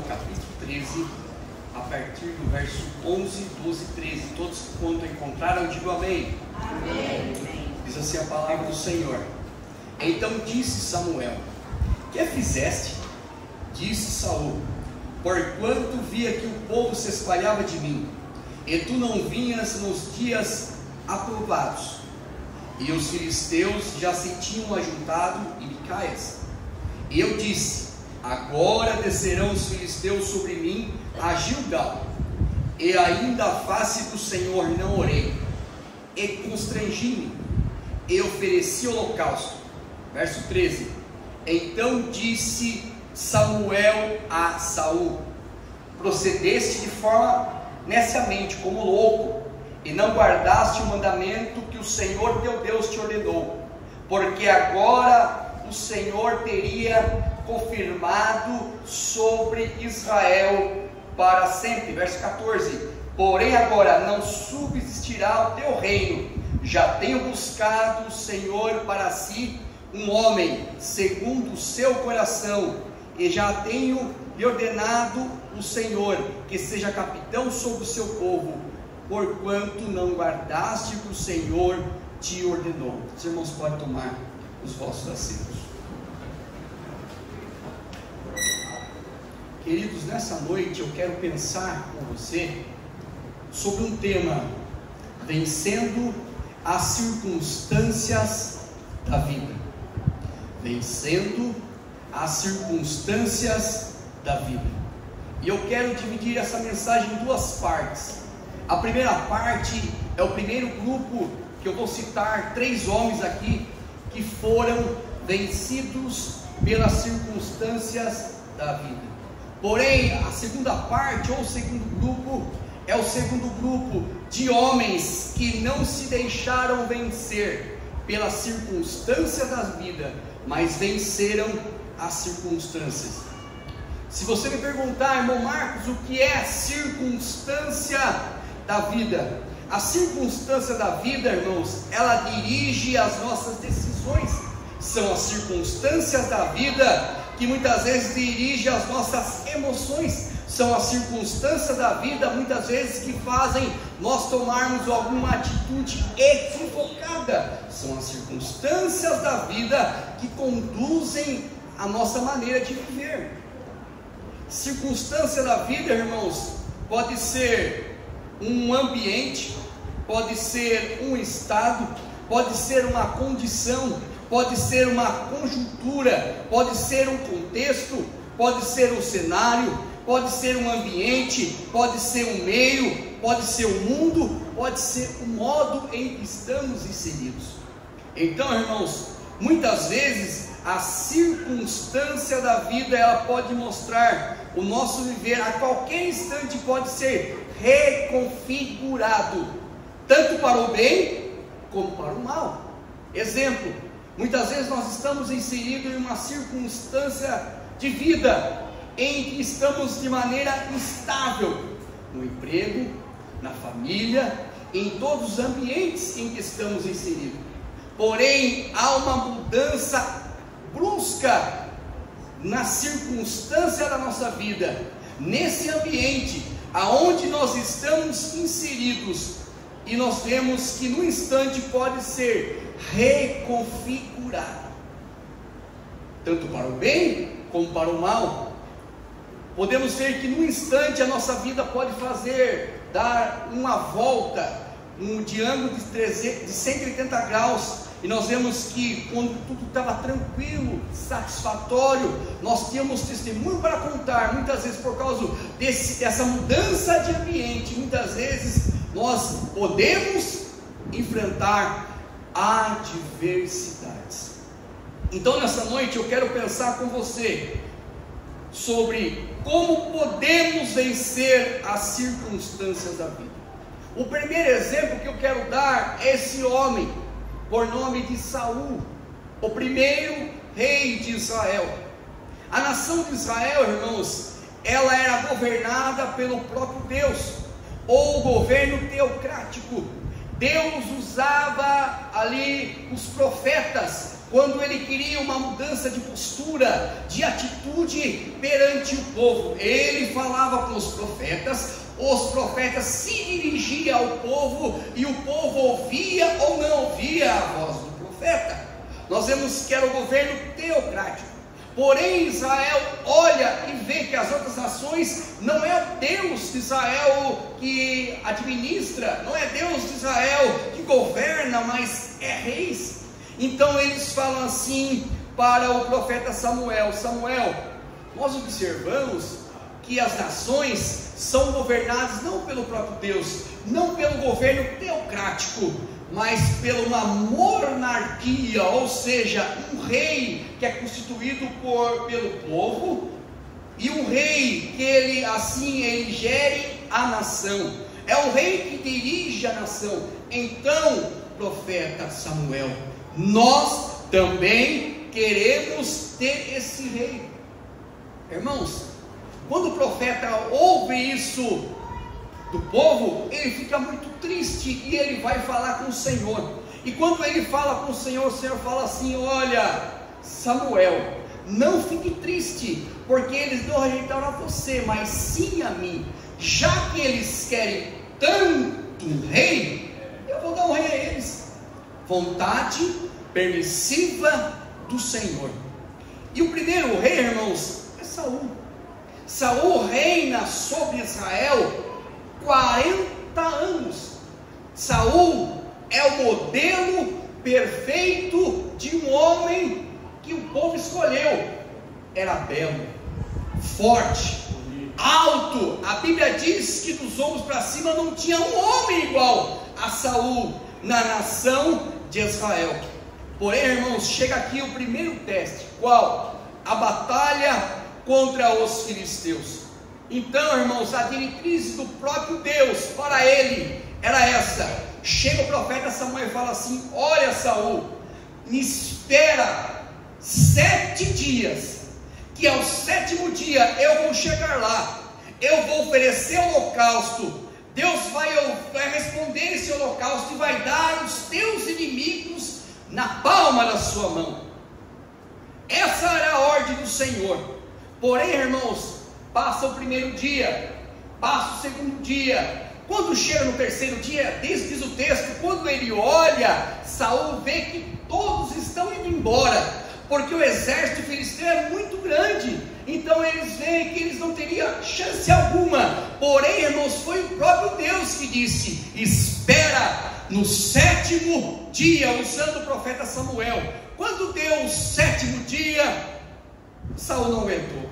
capítulo 13, a partir do verso 11, 12 e 13. Todos quanto encontraram, digam amém. Amém. Diz assim a palavra do Senhor. Então disse Samuel: que fizeste? Disse Saul: porquanto via que o povo se espalhava de mim, e tu não vinhas nos dias aprovados, e os filisteus já se tinham ajuntado em Micaias. E eu disse: agora descerão os filisteus sobre mim a Gilgal, e ainda a face do Senhor não orei, e constrangi-me, e ofereci holocausto. Verso 13. Então disse Samuel a Saul: procedeste de forma neciamente, como louco, e não guardaste o mandamento que o Senhor teu Deus te ordenou, porque agora o Senhor teria confirmado sobre Israel para sempre. Verso 14. Porém agora não subsistirá o teu reino, já tenho buscado o Senhor para si um homem segundo o seu coração, e já tenho lhe ordenado o Senhor que seja capitão sobre o seu povo, porquanto não guardaste o que o Senhor te ordenou. Os irmãos podem tomar os vossos assentos. Queridos, nessa noite eu quero pensar com você sobre um tema: vencendo as circunstâncias da vida. Vencendo as circunstâncias da vida. E eu quero dividir essa mensagem em duas partes. A primeira parte é o primeiro grupo, que eu vou citar 3 homens aqui que foram vencidos pelas circunstâncias da vida. Porém, a segunda parte, ou o segundo grupo, é o segundo grupo de homens que não se deixaram vencer pelas circunstâncias da vida, mas venceram as circunstâncias. Se você me perguntar, irmão Marcos, o que é circunstância da vida? A circunstância da vida, irmãos, ela dirige as nossas decisões. São as circunstâncias da vida que muitas vezes dirigem as nossas emoções. São as circunstâncias da vida, muitas vezes, que fazem nós tomarmos alguma atitude equivocada. São as circunstâncias da vida que conduzem a nossa maneira de viver. Circunstância da vida, irmãos, pode ser um ambiente, pode ser um estado, pode ser uma condição, pode ser uma conjuntura, pode ser um contexto, pode ser um cenário, pode ser um ambiente, pode ser um meio, pode ser o mundo, pode ser o modo em que estamos inseridos. Então, irmãos, muitas vezes a circunstância da vida, ela pode mostrar o nosso viver, a qualquer instante pode ser reconfigurado, tanto para o bem como para o mal. Exemplo: muitas vezes nós estamos inseridos em uma circunstância de vida em que estamos de maneira instável, no emprego, na família, em todos os ambientes em que estamos inseridos. Porém, há uma mudança brusca na circunstância da nossa vida, nesse ambiente aonde nós estamos inseridos, e nós vemos que no instante pode ser reconfigurado, tanto para o bem como para o mal. Podemos ver que no instante a nossa vida pode dar uma volta, de ângulo de 180 graus, e nós vemos que quando tudo estava tranquilo, satisfatório, nós tínhamos testemunho para contar. Muitas vezes, por causa dessa mudança de ambiente, muitas vezes nós podemos enfrentar adversidades. Então nessa noite eu quero pensar com você sobre como podemos vencer as circunstâncias da vida. O primeiro exemplo que eu quero dar é esse homem, por nome de Saul, o primeiro rei de Israel. A nação de Israel, irmãos, ela era governada pelo próprio Deus, ou governo teocrático. Deus usava ali os profetas quando ele queria uma mudança de postura, de atitude perante o povo, ele falava com os profetas se dirigiam ao povo, e o povo ouvia ou não ouvia a voz do profeta. Nós vemos que era o governo teocrático, porém Israel olha e vê que as outras nações, não é Deus de Israel que administra, não é Deus de Israel que governa, mas é reis. Então eles falam assim para o profeta Samuel: Samuel, nós observamos que as nações são governadas não pelo próprio Deus, não pelo governo teocrático, mas pela uma monarquia, ou seja, um rei que é constituído pelo povo, e um rei que ele gere a nação, é o rei que dirige a nação. Então, profeta Samuel, nós também queremos ter esse rei. Irmãos, quando o profeta ouve isso do povo, ele fica muito triste e ele vai falar com o Senhor. E quando ele fala com o Senhor fala assim: olha, Samuel, não fique triste, porque eles não rejeitaram a você, mas sim a mim. Já que eles querem tanto um rei, eu vou dar um rei a eles. Vontade permissiva do Senhor. E o primeiro rei, irmãos, é Saul. Saul reina sobre Israel 40 anos. Saul é o modelo perfeito de um homem que o povo escolheu. Era belo, forte, alto. A Bíblia diz que dos ombros para cima não tinha um homem igual a Saul na nação de Israel. Porém, irmãos, chega aqui o primeiro teste. Qual? A batalha contra os filisteus. Então, irmãos, a diretriz do próprio Deus para ele era essa. Chega o profeta Samuel e fala assim: olha, Saul, me espera 7 dias, que ao 7º dia eu vou chegar lá, eu vou oferecer holocausto. Deus vai responder esse holocausto e vai dar os teus inimigos na palma da sua mão. Essa era a ordem do Senhor. Porém, irmãos, passa o primeiro dia, passa o segundo dia. Quando chega no 3º dia, diz o texto, quando ele olha, Saul vê que todos estão indo embora, porque o exército filisteu é muito grande. Então eles veem que eles não teriam chance alguma. Porém, irmãos, foi o próprio Deus que disse: espera no 7º dia, usando o profeta Samuel. Quando deu o 7º dia, Saul não aguentou.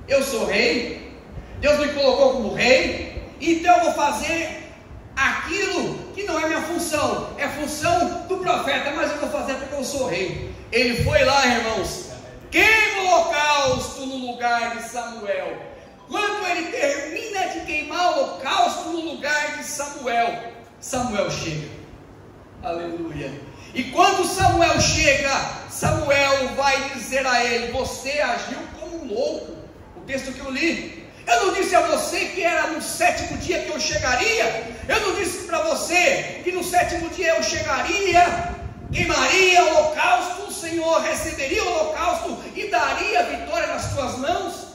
Eu sou rei, Deus me colocou como rei, então eu vou fazer aquilo que não é minha função, é função do profeta, mas eu vou fazer porque eu sou rei. Ele foi lá, irmãos, queima o holocausto no lugar de Samuel. Quando ele termina de queimar o holocausto no lugar de Samuel, Samuel chega. Aleluia. E quando Samuel chega, Samuel vai dizer a ele: você agiu como um louco. O texto que eu li: eu não disse a você que era no 7º dia que eu chegaria? Eu não disse para você que no 7º dia eu chegaria, queimaria o holocausto, o Senhor receberia o holocausto e daria a vitória nas tuas mãos?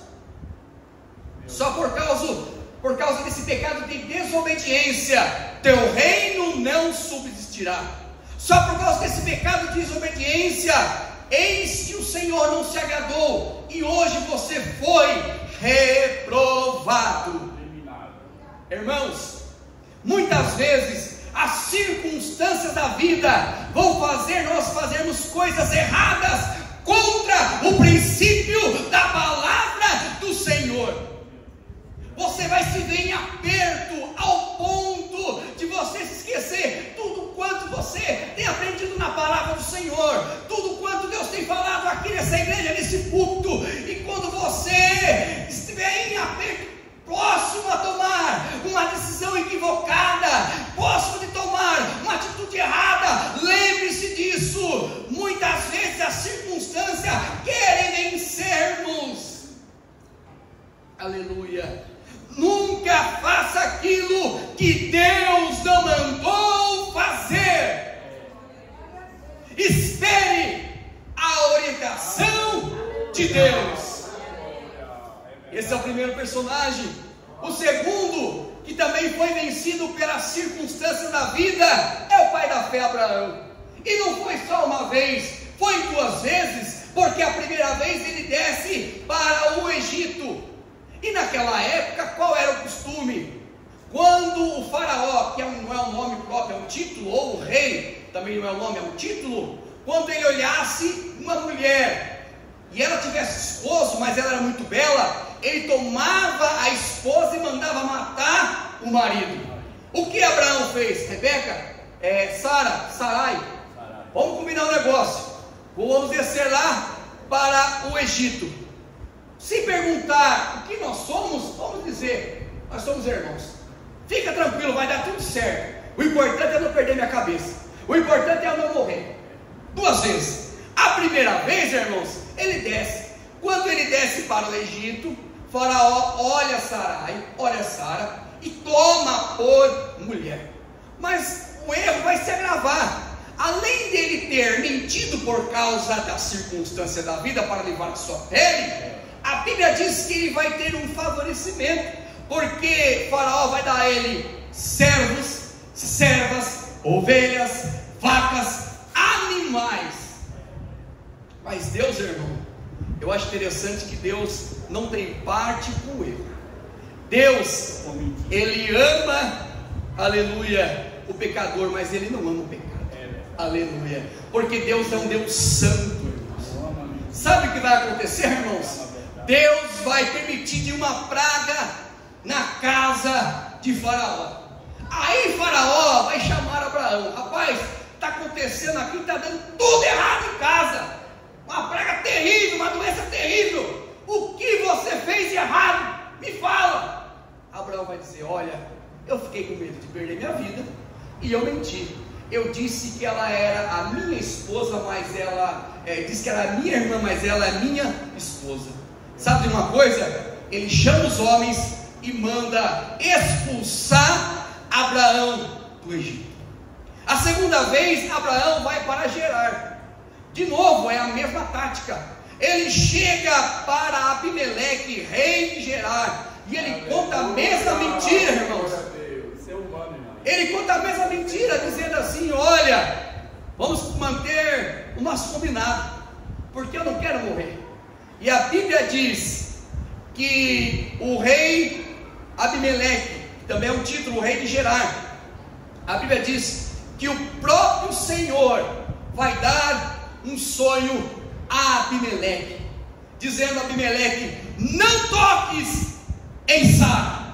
Só por causa desse pecado de desobediência, teu reino não subsistirá. Só por causa desse pecado de desobediência, eis que o Senhor não se agradou, e hoje você foi reprovado. Irmãos, muitas vezes as circunstâncias da vida vão fazer nós fazermos coisas erradas contra o princípio da palavra do Senhor. Você vai se ver em aperto ao ponto de você se esquecer tudo quanto você tem aprendido na palavra do Senhor, tudo quanto Deus tem falado aqui nessa igreja, nesse púlpito. E quando você estiver em aperto, próximo a tomar uma decisão equivocada, próximo de tomar uma atitude errada, lembre-se disso. Muitas vezes as circunstâncias querem vencermos. Aleluia. Nunca faça aquilo que Deus não mandou fazer. Espere de Deus. Esse é o primeiro personagem. O segundo, que também foi vencido pelas circunstâncias da vida, é o pai da fé, Abraão. E não foi só uma vez, foi 2 vezes, porque a primeira vez ele desce para o Egito. E naquela época, qual era o costume? Quando o faraó, que não é um nome próprio, é um título, ou o rei, também não é um nome, é um título, quando ele olhasse uma mulher, e ela tivesse esposo, mas ela era muito bela, ele tomava a esposa e mandava matar o marido. O que Abraão fez? Rebeca, Sarai, vamos combinar um negócio, vamos descer lá para o Egito. Se perguntar o que nós somos, vamos dizer, nós somos irmãos. Fica tranquilo, vai dar tudo certo. O importante é não perder minha cabeça. O importante é eu não morrer. 2 vezes. A primeira vez, irmãos, ele desce. Quando ele desce para o Egito, Faraó olha Sarai, olha Sara e toma por mulher. Mas o erro vai se agravar. Além dele ter mentido por causa da circunstância da vida para livrar a sua pele, a Bíblia diz que ele vai ter um favorecimento. Porque Faraó vai dar a ele servos, servas, ovelhas, vacas, animais. Mas Deus, irmão, eu acho interessante que Deus não tem parte com o erro. Deus, Ele ama, aleluia, o pecador, mas Ele não ama o pecado, aleluia, porque Deus é um Deus santo, irmãos. Sabe o que vai acontecer, irmãos? Deus vai permitir de uma praga na casa de Faraó. Aí Faraó vai chamar Abraão. Rapaz, está acontecendo aqui, está dando tudo errado em casa, uma praga terrível, uma doença terrível. O que você fez de errado? Me fala. Abraão vai dizer: olha, eu fiquei com medo de perder minha vida e eu menti. Eu disse que ela era a minha esposa, mas ela disse que era a minha irmã, mas ela é minha esposa. Sabe de uma coisa? Ele chama os homens e manda expulsar Abraão do Egito. A segunda vez, Abraão vai para Gerar. De novo, é a mesma tática. Ele chega para Abimeleque, rei de Gerar, e ele conta a mesma mentira, irmãos. Ele conta a mesma mentira, dizendo assim: olha, vamos manter o nosso combinado, porque eu não quero morrer. E a Bíblia diz que o rei Abimeleque, que também é um título, o rei de Gerar, a Bíblia diz que o próprio Senhor vai dar um sonho a Abimeleque, dizendo a Abimeleque: não toques em Sara.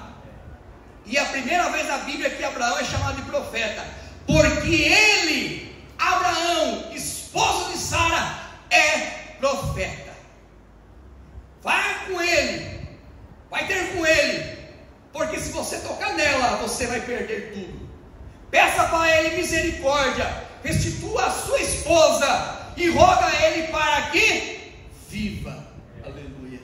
E a primeira vez na Bíblia que Abraão é chamado de profeta, porque ele, Abraão, esposo de Sara, é profeta. Vai com ele, vai ter com ele, porque se você tocar nela, você vai perder tudo. Peça para ele misericórdia, restitua a sua esposa e roga a ele para que viva. Aleluia.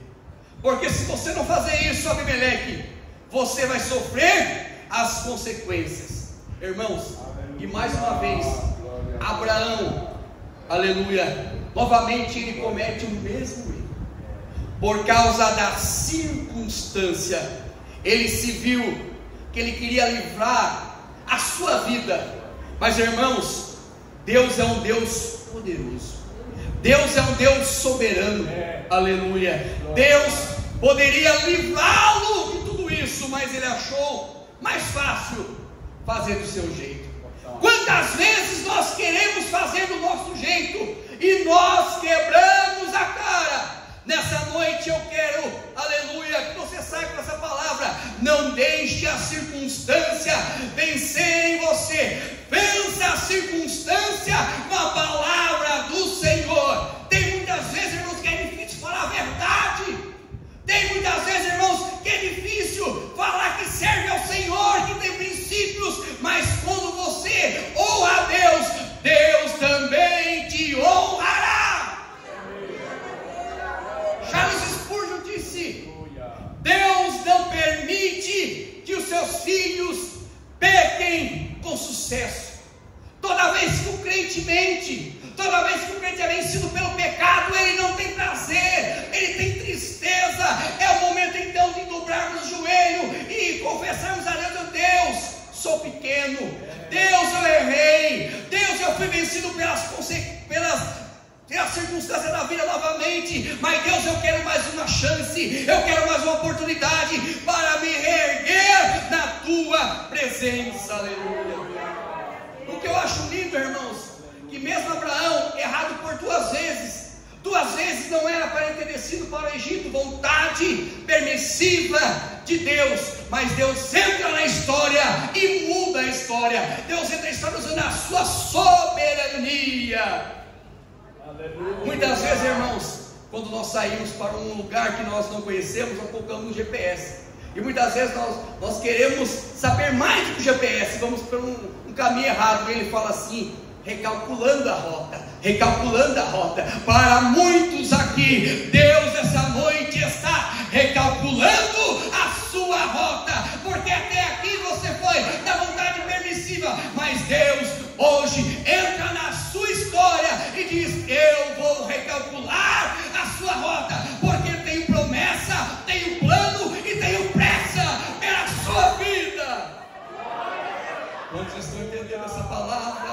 Porque se você não fazer isso, Abimeleque, você vai sofrer as consequências. Irmãos, e mais uma vez, Abraão, aleluia, novamente ele comete o mesmo erro. Por causa da circunstância, ele se viu que ele queria livrar a sua vida. Mas, irmãos, Deus é um Deus poderoso, Deus é um Deus soberano, aleluia. Deus poderia livrá-lo de tudo isso, mas ele achou mais fácil fazer do seu jeito. Quantas vezes nós queremos fazer do nosso jeito e nós quebramos a cara? Nessa noite eu quero, aleluia, que você saia com essa palavra: não deixe a circunstância vencer em você. Vença a circunstância com a palavra do Senhor. Tem muitas vezes, irmãos, que é difícil falar a verdade. Tem muitas vezes, irmãos, que é difícil falar que serve ao Senhor, que tem princípios. Mas quando você honra a Deus, Deus também te honrará. Charles Spurgeon disse: Deus não permite que os seus filhos pequem com sucesso. Toda vez que o crente mente, toda vez que o crente é vencido pelo pecado, ele não tem prazer, ele sou pequeno, Deus, eu errei, Deus, eu fui vencido pelas circunstâncias da vida novamente, mas Deus, eu quero mais uma chance, eu quero mais uma oportunidade para me reerguer na tua presença, aleluia. O que eu acho lindo, irmãos, que mesmo Abraão, errado por duas vezes não era para ele ter descido para o Egito, vontade permissiva de Deus, mas Deus entra na história e muda a história. Deus entra na história usando a sua soberania. Aleluia. Muitas vezes, irmãos, quando nós saímos para um lugar que nós não conhecemos, nós colocamos no GPS, e muitas vezes nós queremos saber mais do que o GPS, vamos por um caminho errado, e ele fala assim, recalculando a rota. Para muitos aqui, Deus essa noite está recalculando a sua rota, porque até aqui você foi da vontade permissiva, mas Deus hoje entra na sua história e diz, eu vou recalcular a sua rota, porque tenho promessa, tenho plano e tenho pressa pela sua vida. Quantos estão entendendo essa palavra?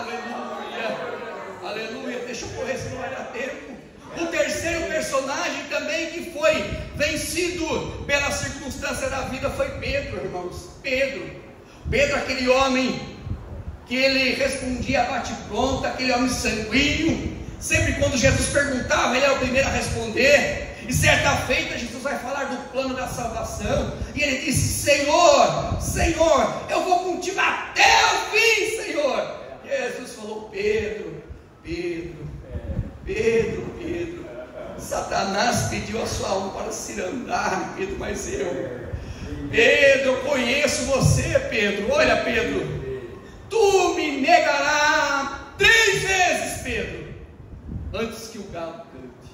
Aleluia, deixa eu correr, senão vai dar tempo. O terceiro personagem também que foi vencido pela circunstância da vida foi Pedro, irmãos. Pedro, aquele homem que ele respondia a bate-pronto, aquele homem sanguíneo. Sempre quando Jesus perguntava, ele era o primeiro a responder. E certa feita Jesus vai falar do plano da salvação, e ele disse, Senhor, eu vou contigo até o fim, Senhor. E Jesus falou, Pedro, Satanás pediu a sua alma para se andar, Pedro, mas eu conheço você, Pedro. Olha, Pedro, tu me negarás 3 vezes, Pedro, antes que o galo cante.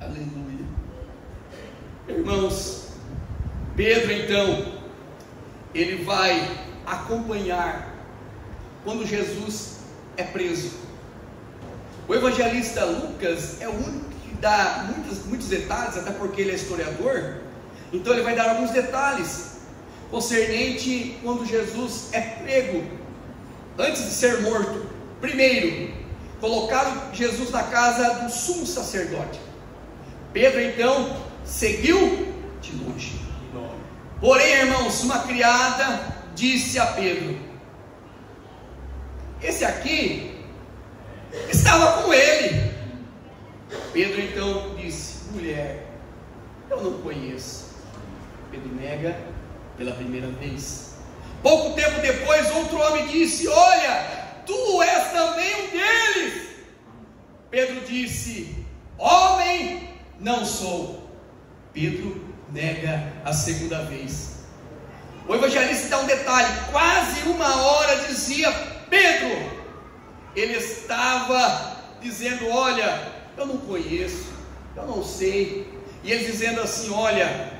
Aleluia. Irmãos, Pedro então, ele vai acompanhar quando Jesus é preso. O evangelista Lucas é o único que dá muitos detalhes, até porque ele é historiador, então ele vai dar alguns detalhes concernente quando Jesus é pego, antes de ser morto. Primeiro, colocaram Jesus na casa do sumo sacerdote. Pedro então seguiu de longe. Porém, irmãos, uma criada disse a Pedro, esse aqui estava com ele. Pedro então disse, mulher, eu não conheço. Pedro nega pela primeira vez. Pouco tempo depois, outro homem disse, olha, tu és também um deles. Pedro disse, homem, não sou. Pedro nega a segunda vez. O evangelista dá um detalhe, quase 1 hora dizia Pedro. Ele estava dizendo, olha, eu não conheço, eu não sei. E ele dizendo assim, olha,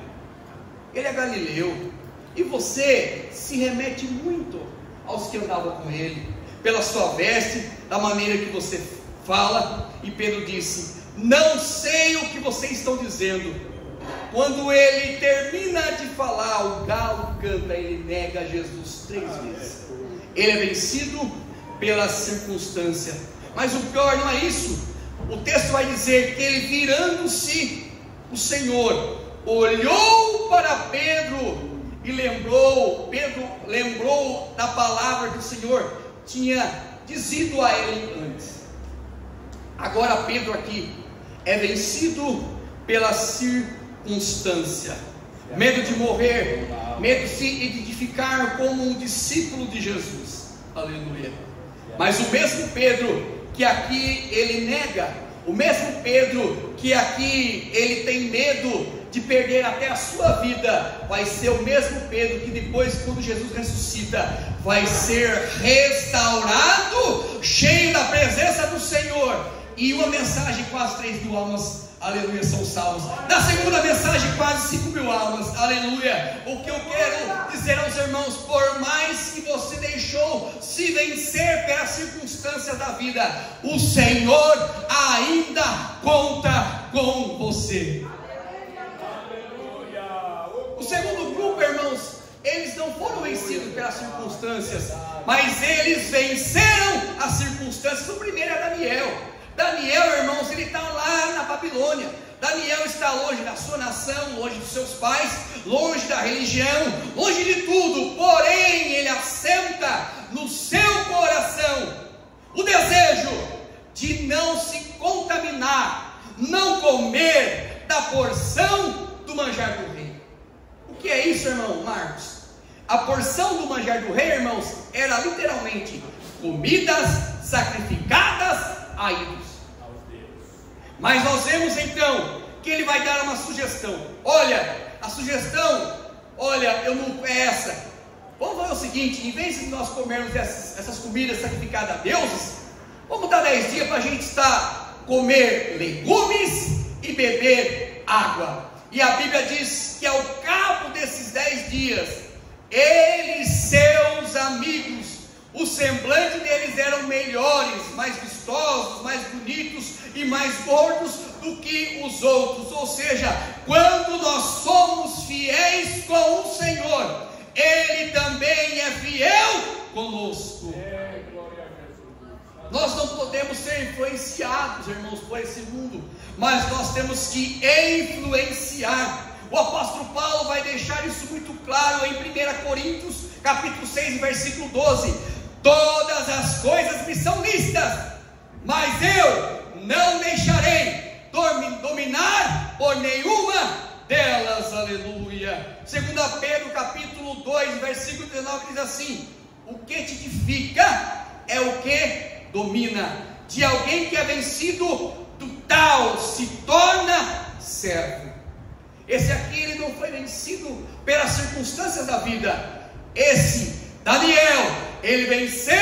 ele é galileu, e você se remete muito aos que andavam com ele, pela sua veste, da maneira que você fala. E Pedro disse, não sei o que vocês estão dizendo. Quando ele termina de falar, o galo canta, ele nega Jesus 3 vezes. Ele é vencido pela circunstância, mas o pior não é isso. O texto vai dizer que ele, virando-se, o Senhor olhou para Pedro e Pedro lembrou da palavra que o Senhor tinha dizido a ele antes. Agora Pedro aqui é vencido pela circunstância, medo de morrer, medo de se identificar como um discípulo de Jesus. Aleluia. Mas o mesmo Pedro que aqui ele nega, o mesmo Pedro que aqui ele tem medo de perder até a sua vida, vai ser o mesmo Pedro que depois, quando Jesus ressuscita, vai ser restaurado, cheio da presença do Senhor. E uma mensagem, quase 3.000 almas, aleluia, são salvos. Na segunda mensagem, quase 5.000 almas, aleluia. O que eu quero dizer aos irmãos, por mais que você deixou se vencer pelas circunstâncias da vida, o Senhor ainda conta com você. O segundo grupo, irmãos, eles não foram vencidos pelas circunstâncias, mas eles venceram as circunstâncias. O primeiro é Daniel. Daniel, irmãos, ele está lá na Babilônia. Daniel está longe da sua nação, longe dos seus pais, longe da religião, longe de tudo. Porém, ele assenta no seu coração o desejo de não se contaminar, não comer da porção do manjar do rei. O que é isso, irmão Marcos? A porção do manjar do rei, irmãos, era literalmente comidas sacrificadas a ídolos. Mas nós vemos então que ele vai dar uma sugestão. Olha, a sugestão, eu não é essa. Vamos fazer o seguinte: em vez de nós comermos essas comidas sacrificadas a deuses, vamos dar 10 dias para a gente comer legumes e beber água. E a Bíblia diz que ao cabo desses 10 dias, eles, seus amigos, o semblante deles eram melhores, mais vistosos, mais bonitos e mais gordos do que os outros. Ou seja, quando nós somos fiéis com o Senhor, Ele também é fiel conosco. Nós não podemos ser influenciados, irmãos, por esse mundo, mas nós temos que influenciar. O apóstolo Paulo vai deixar isso muito claro em 1 Coríntios, capítulo 6, versículo 12. Todas as coisas me são lícitas, mas eu não deixarei dominar por nenhuma delas. Aleluia. 2 Pedro capítulo 2, versículo 19 diz assim: o que te edifica é o que domina. De alguém que é vencido, do tal se torna servo. Esse aqui, ele não foi vencido pelas circunstâncias da vida. Esse Daniel, ele venceu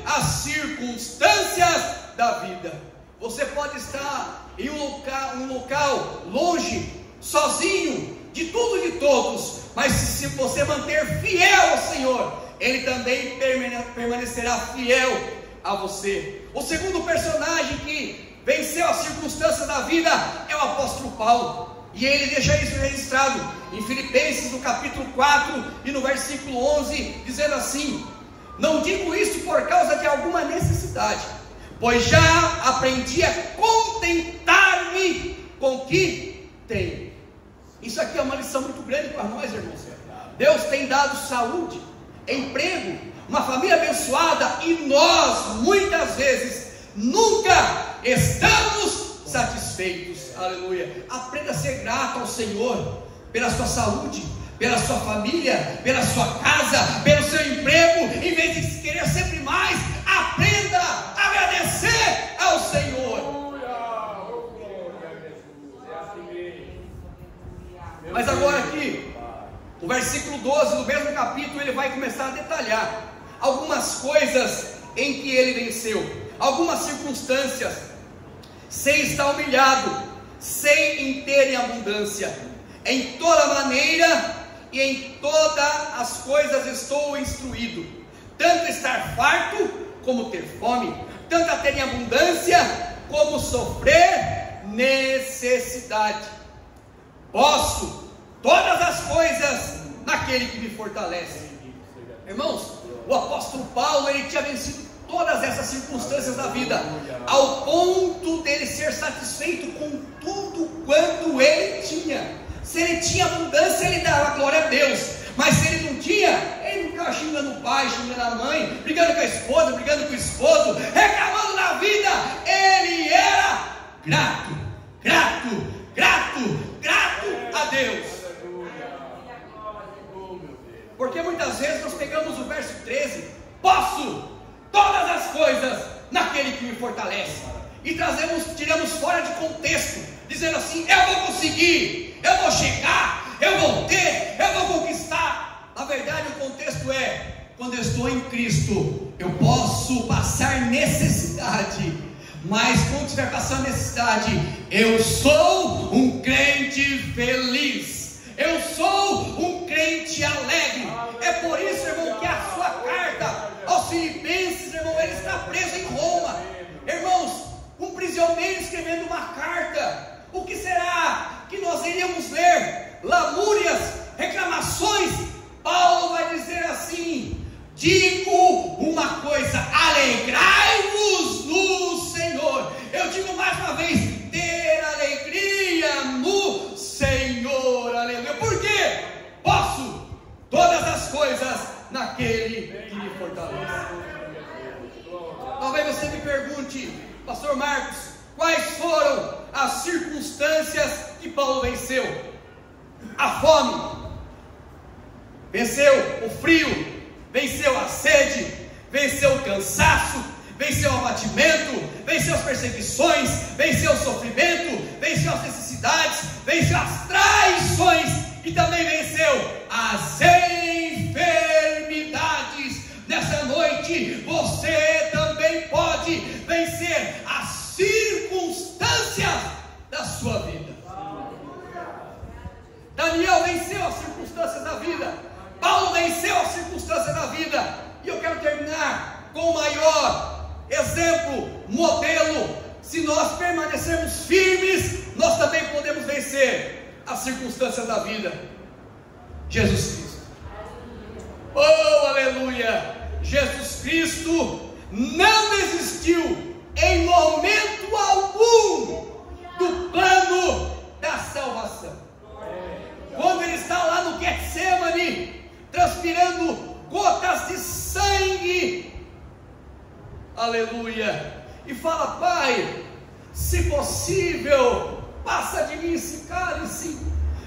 as circunstâncias da vida. Você pode estar em um local longe, sozinho, de tudo e de todos, mas se você manter fiel ao Senhor, Ele também permanecerá fiel a você. O segundo personagem que venceu as circunstâncias da vida é o apóstolo Paulo. E ele deixa isso registrado em Filipenses, no capítulo 4 e no versículo 11, dizendo assim: não digo isso por causa de alguma necessidade, pois já aprendi a contentar-me com o que tenho. Isso aqui é uma lição muito grande para nós, irmãos. Deus tem dado saúde, emprego, uma família abençoada, e nós, muitas vezes, nunca estamos satisfeitos. Aleluia. Aprenda a ser grato ao Senhor pela sua saúde, pela sua família, pela sua casa, pelo seu emprego. Em vez de querer sempre mais, aprenda a agradecer ao Senhor. Mas agora aqui, o versículo 12 do mesmo capítulo, ele vai começar a detalhar algumas coisas em que ele venceu, algumas circunstâncias. Sem estar humilhado, sem ter em abundância, em toda maneira e em todas as coisas estou instruído, tanto estar farto como ter fome, tanto a ter em abundância como sofrer necessidade. Posso todas as coisas naquele que me fortalece. Irmãos, o apóstolo Paulo, ele tinha vencido todas essas circunstâncias da vida, ao ponto dele ser satisfeito com tudo quanto ele tinha. Se ele tinha abundância, ele dava glória a Deus. Mas se ele não tinha, ele não ficava xingando o pai, xingando a mãe, brigando com a esposa, brigando com o esposo, reclamando da vida. Ele era grato, grato, grato, grato a Deus. Porque muitas vezes nós pegamos o verso 13: posso todas as coisas naquele que me fortalece, e tiramos fora de contexto, dizendo assim: eu vou conseguir, eu vou chegar, eu vou ter, eu vou conquistar. Na verdade, o contexto é: quando eu estou em Cristo, eu posso passar necessidade, mas quando estiver passando necessidade, eu sou um crente feliz, eu sou um crente alegre. É por isso, irmão, que a sua carta aos Filipenses, irmão, ele está preso em Roma. Irmãos, um prisioneiro escrevendo uma carta. O que será que nós iríamos ler? Lamúrias, reclamações. Paulo digo uma coisa: alegrai-vos no Senhor. Eu digo mais uma vez: ter alegria no Senhor. Aleluia. Por quê? Posso todas as coisas naquele que me fortalece. Talvez você me pergunte: pastor Marcos, quais foram as circunstâncias que Paulo venceu? A fome, venceu o frio, venceu a sede, venceu o cansaço, venceu o abatimento, venceu as perseguições, venceu o sofrimento, venceu as necessidades, venceu as traições e também venceu as enfermidades. Nessa noite você também pode vencer as circunstâncias da sua vida. Daniel venceu as circunstâncias da vida, Paulo venceu as circunstâncias da vida, e eu quero terminar com o maior exemplo, modelo. Se nós permanecermos firmes, nós também podemos vencer as circunstâncias da vida. Jesus Cristo. Oh, aleluia! Jesus Cristo não desistiu em momento algum do plano da salvação. Quando ele está lá no Getsemane, transpirando gotas de sangue, aleluia, e fala: Pai, se possível, passa de mim esse cálice.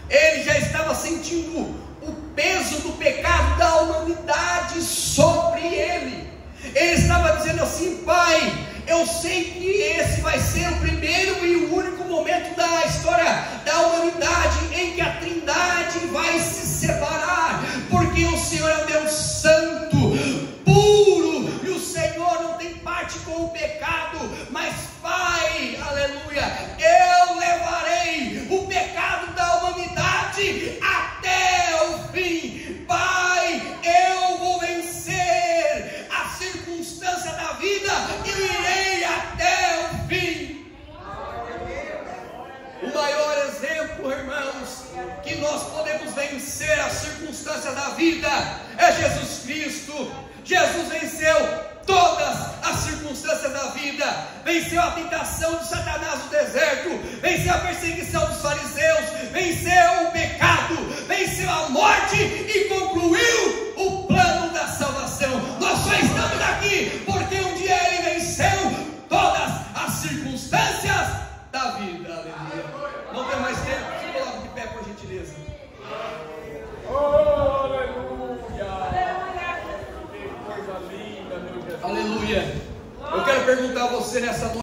Ele já estava sentindo o peso do pecado da humanidade sobre ele. Ele estava dizendo assim: Pai, eu sei que esse vai ser o primeiro e o único momento da história da humanidade em que a Trindade vai se separar, porque o Senhor é um Deus santo, puro, e o Senhor não tem parte com o pecado. Mas Pai, aleluia, eu levarei o pecado da humanidade até o fim. Pai, eu vou vencer a circunstância da vida e irei até o fim. O maior exemplo, irmãos, que nós podemos vencer as circunstâncias da vida é Jesus Cristo. Jesus venceu todas as circunstâncias da vida, venceu a tentação de Satanás no deserto, venceu a perseguição dos fariseus, venceu o pecado, venceu a morte e concluiu o plano da salvação. Nós só estamos aqui porque um dia ele venceu todas as circunstâncias da vida. Aleluia. Não tem mais tempo, se coloca de pé, por gentileza. Aleluia. Eu quero perguntar a você nessa noite: